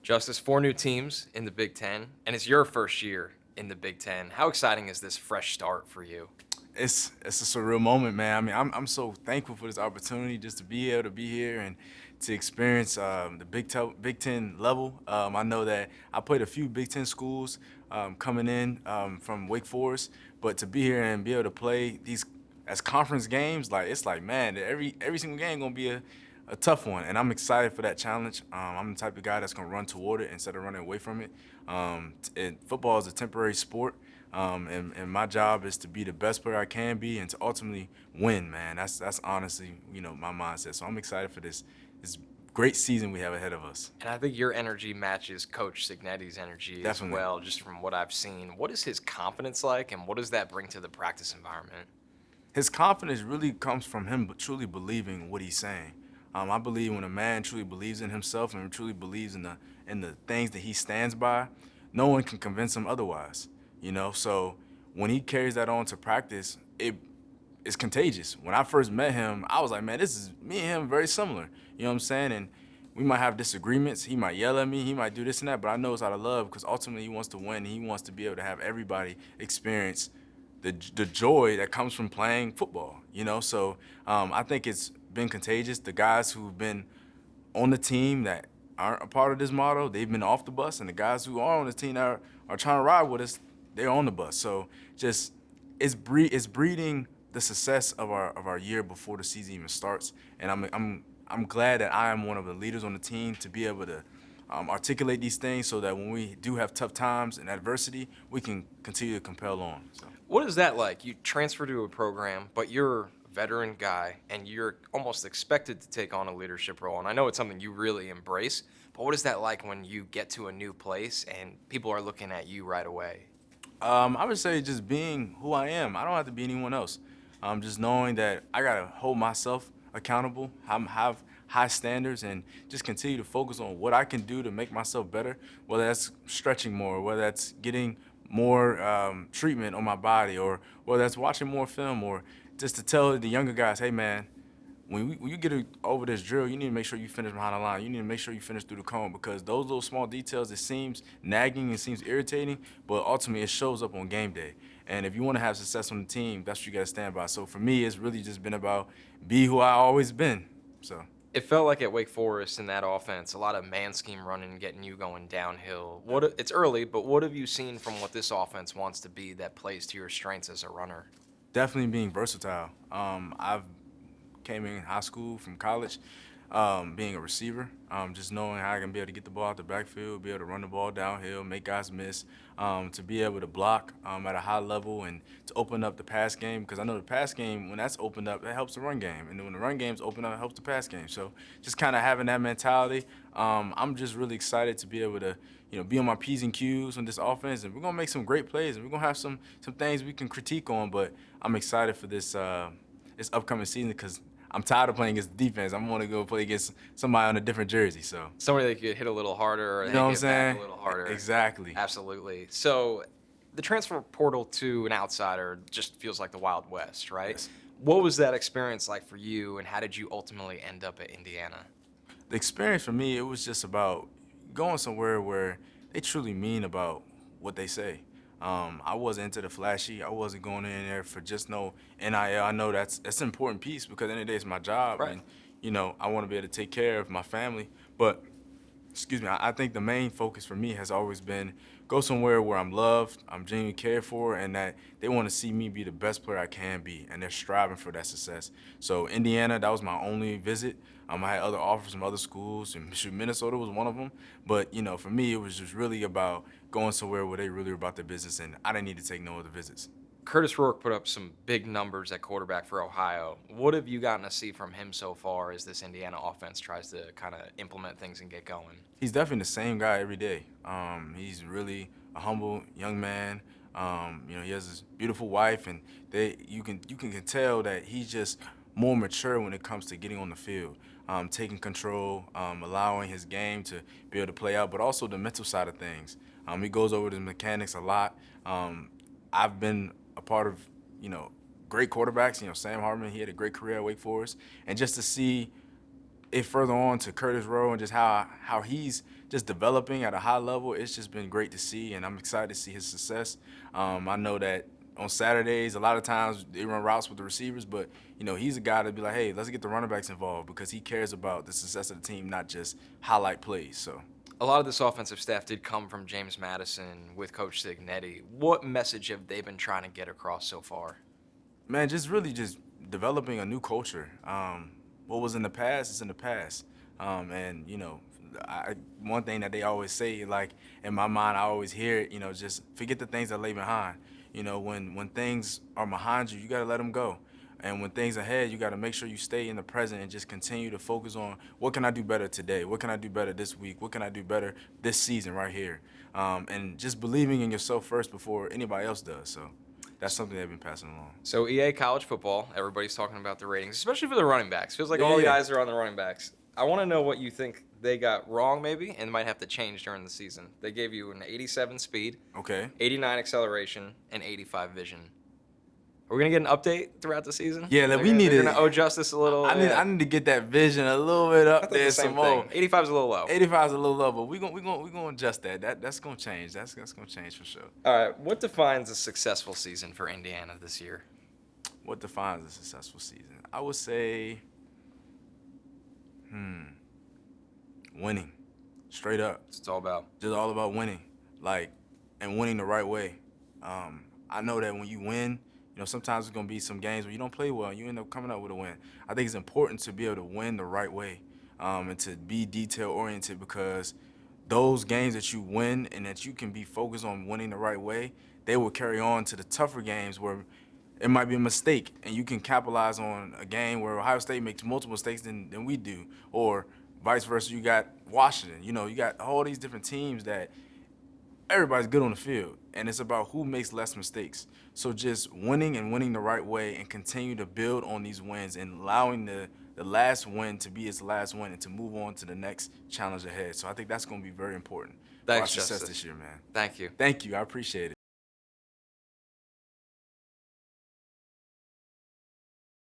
Justice, 4 new teams in the Big Ten, and it's your first year in the Big Ten. How exciting is this fresh start for you? It's a surreal moment, man. I mean, I'm so thankful for this opportunity just to be able to be here and to experience the Big Ten level. I know that I played a few Big Ten schools coming in from Wake Forest, but to be here and be able to play these as conference games, like it's like man, every single game gonna be a tough one, and I'm excited for that challenge. I'm the type of guy that's gonna run toward it instead of running away from it. Football is a temporary sport. And my job is to be the best player I can be and to ultimately win, man. That's honestly, my mindset. So I'm excited for this great season we have ahead of us. And I think your energy matches Coach Cignetti's energy as Definitely. well, just from what I've seen. What is his confidence like, and what does that bring to the practice environment? His confidence really comes from him truly believing what he's saying. I believe when a man truly believes in himself and truly believes in the things that he stands by, no one can convince him otherwise. So when he carries that on to practice, it's contagious. When I first met him, I was like, man, this is me and him very similar. You know what I'm saying? And we might have disagreements. He might yell at me. He might do this and that, but I know it's out of love because ultimately he wants to win. And he wants to be able to have everybody experience the joy that comes from playing football. So I think it's been contagious. The guys who've been on the team that aren't a part of this model, they've been off the bus, and the guys who are on the team that are trying to ride with us, they're on the bus. So just it's breeding the success of our year before the season even starts, and I'm glad that I am one of the leaders on the team to be able to articulate these things so that when we do have tough times and adversity, we can continue to compel on. So. What is that like? You transfer to a program, but you're a veteran guy, and you're almost expected to take on a leadership role. And I know it's something you really embrace, but what is that like when you get to a new place and people are looking at you right away? I would say just being who I am. I don't have to be anyone else. Just knowing that I gotta hold myself accountable, have high standards, and just continue to focus on what I can do to make myself better. Whether that's stretching more, whether that's getting more treatment on my body, or whether that's watching more film, or just to tell the younger guys, hey man, when you get over this drill, you need to make sure you finish behind the line. You need to make sure you finish through the cone because those little small details, it seems nagging, it seems irritating, but ultimately it shows up on game day. And if you want to have success on the team, that's what you got to stand by. So for me, it's really just been about be who I always been. So. It felt like at Wake Forest in that offense, a lot of man scheme running, getting you going downhill. It's early, but what have you seen from what this offense wants to be that plays to your strengths as a runner? Definitely being versatile. I've came in high school from college, being a receiver, just knowing how I can be able to get the ball out the backfield, be able to run the ball downhill, make guys miss, to be able to block at a high level and to open up the pass game. Because I know the pass game, when that's opened up, that helps the run game. And then when the run game's open up, it helps the pass game. So just kind of having that mentality, I'm just really excited to be able to be on my P's and Q's on this offense, and we're gonna make some great plays, and we're gonna have some things we can critique on. But I'm excited for this upcoming season because I'm tired of playing against defense. I'm going to go play against somebody on a different jersey. So Somebody that could hit a little harder or you know what I'm hit back saying? a little harder. Exactly. Absolutely. So the transfer portal to an outsider just feels like the Wild West, right? Yes. What was that experience like for you, and how did you ultimately end up at Indiana? The experience for me, it was just about going somewhere where they truly mean about what they say. I wasn't into the flashy. I wasn't going in there for just no NIL. I know that's an important piece because at the end of the day, it's my job, Right. and I want to be able to take care of my family. But excuse me, I think the main focus for me has always been go somewhere where I'm loved, I'm genuinely cared for, and that they want to see me be the best player I can be, and they're striving for that success. So Indiana, that was my only visit. I had other offers from other schools, and shoot, Minnesota was one of them. But for me, it was just really about going somewhere where they really were about their business, and I didn't need to take no other visits. Curtis Rourke put up some big numbers at quarterback for Ohio. What have you gotten to see from him so far as this Indiana offense tries to kind of implement things and get going? He's definitely the same guy every day. He's really a humble young man. He has this beautiful wife, and you can tell that he's just more mature when it comes to getting on the field, taking control, allowing his game to be able to play out, but also the mental side of things. He goes over the mechanics a lot. I've been a part of great quarterbacks. Sam Hartman, he had a great career at Wake Forest, and just to see it further on to Curtis Rowe and just how he's just developing at a high level. It's just been great to see, and I'm excited to see his success. I know that on Saturdays, a lot of times they run routes with the receivers, but he's a guy to be like, hey, let's get the running backs involved because he cares about the success of the team, not just highlight plays. So. A lot of this offensive staff did come from James Madison with Coach Cignetti. What message have they been trying to get across so far? Man, just really just developing a new culture. What was in the past is in the past. And, one thing that they always say, like, in my mind, I always hear it, just forget the things that lay behind. When things are behind you, you got to let them go. And when things are ahead, you got to make sure you stay in the present and just continue to focus on what can I do better today? What can I do better this week? What can I do better this season right here? And just believing in yourself first before anybody else does. So that's something they've been passing along. So EA college football, everybody's talking about the ratings, especially for the running backs. Feels like all the eyes are on the running backs. I want to know what you think they got wrong maybe and might have to change during the season. They gave you an 87 speed, Okay. 89 acceleration, and 85 vision. Are we going to get an update throughout the season? Yeah, we need to owe Justice a little. I need to get that vision a little bit up there some more. 85 is a little low. 85 is a little low, but we're gonna adjust that. That's gonna change. That's gonna change for sure. All right, what defines a successful season for Indiana this year? What defines a successful season? I would say, winning, straight up. It's all about. Just all about winning, and winning the right way. I know that when you win, sometimes there's going to be some games where you don't play well and you end up coming up with a win. I think it's important to be able to win the right way and to be detail-oriented because those games that you win and that you can be focused on winning the right way, they will carry on to the tougher games where it might be a mistake and you can capitalize on a game where Ohio State makes multiple mistakes than we do, or vice versa. You got Washington. You got all these different teams that everybody's good on the field, and it's about who makes less mistakes. So just winning and winning the right way and continue to build on these wins and allowing the last win to be its last win and to move on to the next challenge ahead. So I think that's going to be very important for our success this year, man. Thank you. Thank you. I appreciate it.